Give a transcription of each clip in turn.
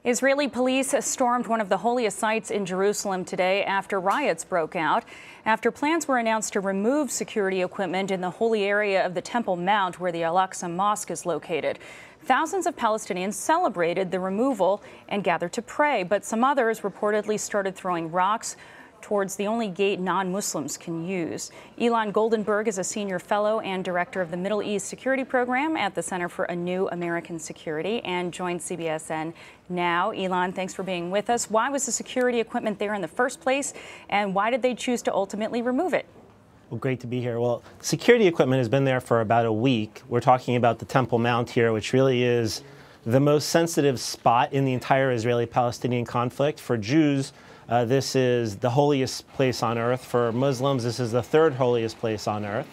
Israeli police stormed one of the holiest sites in Jerusalem today after riots broke out. After plans were announced to remove security equipment in the holy area of the Temple Mount, where the Al-Aqsa Mosque is located. Thousands of Palestinians celebrated the removal and gathered to pray, but some others reportedly started throwing rocks towards the only gate non-Muslims can use. Ilan Goldenberg is a senior fellow and director of the Middle East Security Program at the Center for a New American Security and joins CBSN now. Ilan, thanks for being with us. Why was the security equipment there in the first place, and why did they choose to ultimately remove it? Well, great to be here. Well, security equipment has been there for about a week. We're talking about the Temple Mount here, which really is the most sensitive spot in the entire Israeli-Palestinian conflict. For Jews, this is the holiest place on earth. For Muslims, this is the third holiest place on earth.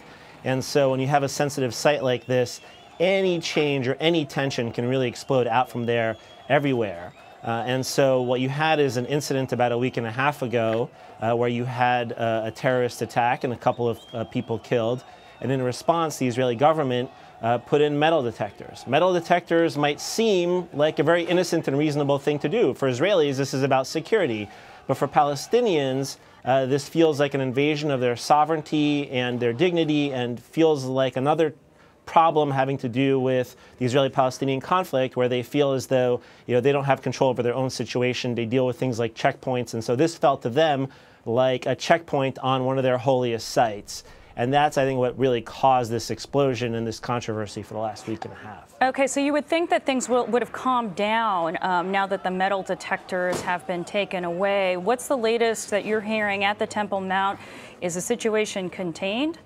And so when you have a sensitive site like this, any change or any tension can really explode out from there everywhere. And so what you had is an incident about a week and a half ago where you had a terrorist attack and a couple of people killed. And in response, the Israeli government put in metal detectors. Metal detectors might seem like a very innocent and reasonable thing to do. For Israelis, this is about security. But for Palestinians, this feels like an invasion of their sovereignty and their dignity, and feels like another problem having to do with the Israeli-Palestinian conflict, where they feel as though they don't have control over their own situation. They deal with things like checkpoints, and so this felt to them like a checkpoint on one of their holiest sites. And that's, I think, what really caused this explosion and this controversy for the last week and a half. Okay, so you would think that things would have calmed down now that the metal detectors have been taken away. What's the latest that you're hearing at the Temple Mount? Is the situation contained?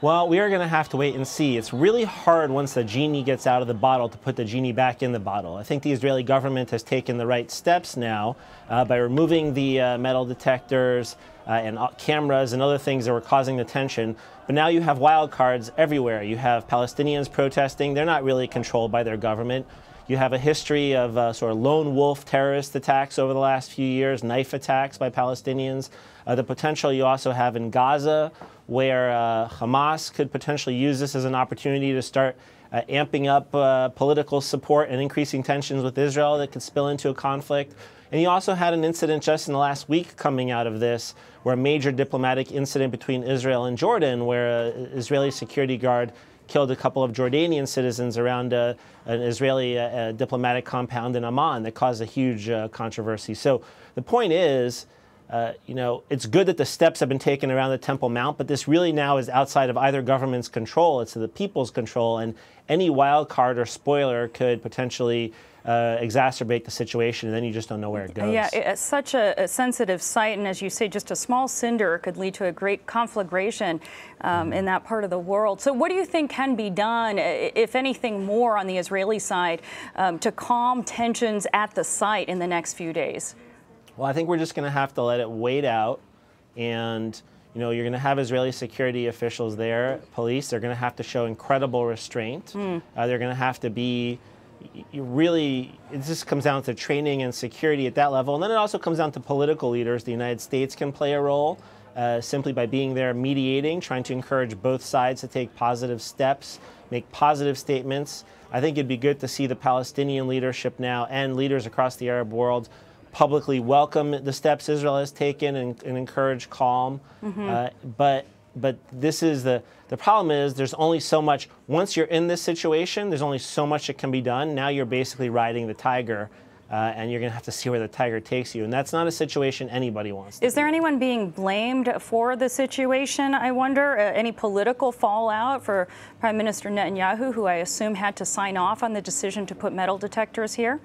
Well, we are going to have to wait and see. It's really hard once the genie gets out of the bottle to put the genie back in the bottle. I think the Israeli government has taken the right steps now by removing the metal detectors and cameras and other things that were causing the tension. But now you have wild cards everywhere. You have Palestinians protesting. They're not really controlled by their government. You have a history of sort of lone wolf terrorist attacks over the last few years, knife attacks by Palestinians. The potential you also have in Gaza, where Hamas could potentially use this as an opportunity to start amping up political support and increasing tensions with Israel that could spill into a conflict. And you also had an incident just in the last week coming out of this, where a major diplomatic incident between Israel and Jordan, where an Israeli security guard killed a couple of Jordanian citizens around an Israeli diplomatic compound in Amman that caused a huge controversy. So the point is, it's good that the steps have been taken around the Temple Mount, but this really now is outside of either government's control. It's the people's control, and any wild card or spoiler could potentially exacerbate the situation, and then you just don't know where it goes. Yeah, it's such a sensitive site, and as you say, just a small cinder could lead to a great conflagration in that part of the world. So what do you think can be done, if anything more, on the Israeli side to calm tensions at the site in the next few days? Well, I think we're just going to have to let it wait out, and you're going to have Israeli security officials there, police. They're going to have to show incredible restraint. They're going to have to be it just comes down to training and security at that level. And then it also comes down to political leaders. The United States can play a role simply by being there mediating, trying to encourage both sides to take positive steps, make positive statements. I think it'd be good to see the Palestinian leadership now and leaders across the Arab world publicly welcome the steps Israel has taken and encourage calm. But this is the problem is there's only so much. Once you're in this situation, there's only so much that can be done. Now you're basically riding the tiger, and you're going to have to see where the tiger takes you. And that's not a situation anybody wants to Is there anyone being blamed for the situation, I wonder? Any political fallout for Prime Minister Netanyahu, who I assume had to sign off on the decision to put metal detectors here?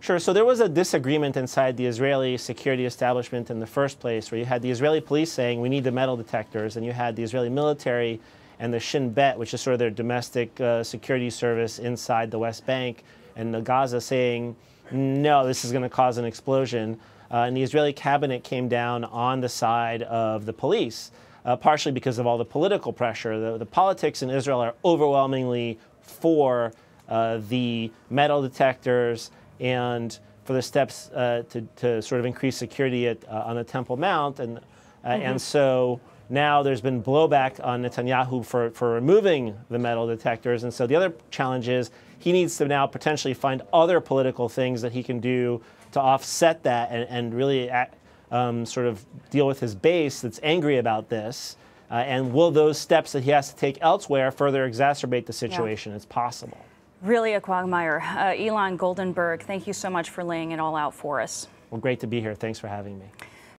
Sure. So there was a disagreement inside the Israeli security establishment in the first place, where you had the Israeli police saying we need the metal detectors, and you had the Israeli military and the Shin Bet, which is sort of their domestic security service inside the West Bank, and the Gaza saying, no, this is going to cause an explosion. And the Israeli cabinet came down on the side of the police, partially because of all the political pressure. The politics in Israel are overwhelmingly for the metal detectors and for the steps to sort of increase security on the Temple Mount. And so now there's been blowback on Netanyahu for removing the metal detectors. And so the other challenge is he needs to now potentially find other political things that he can do to offset that and really sort of deal with his base that's angry about this. And will those steps that he has to take elsewhere further exacerbate the situation? Yeah. It's possible. Really a quagmire. Ilan Goldenberg, thank you so much for laying it all out for us. Well, great to be here. Thanks for having me.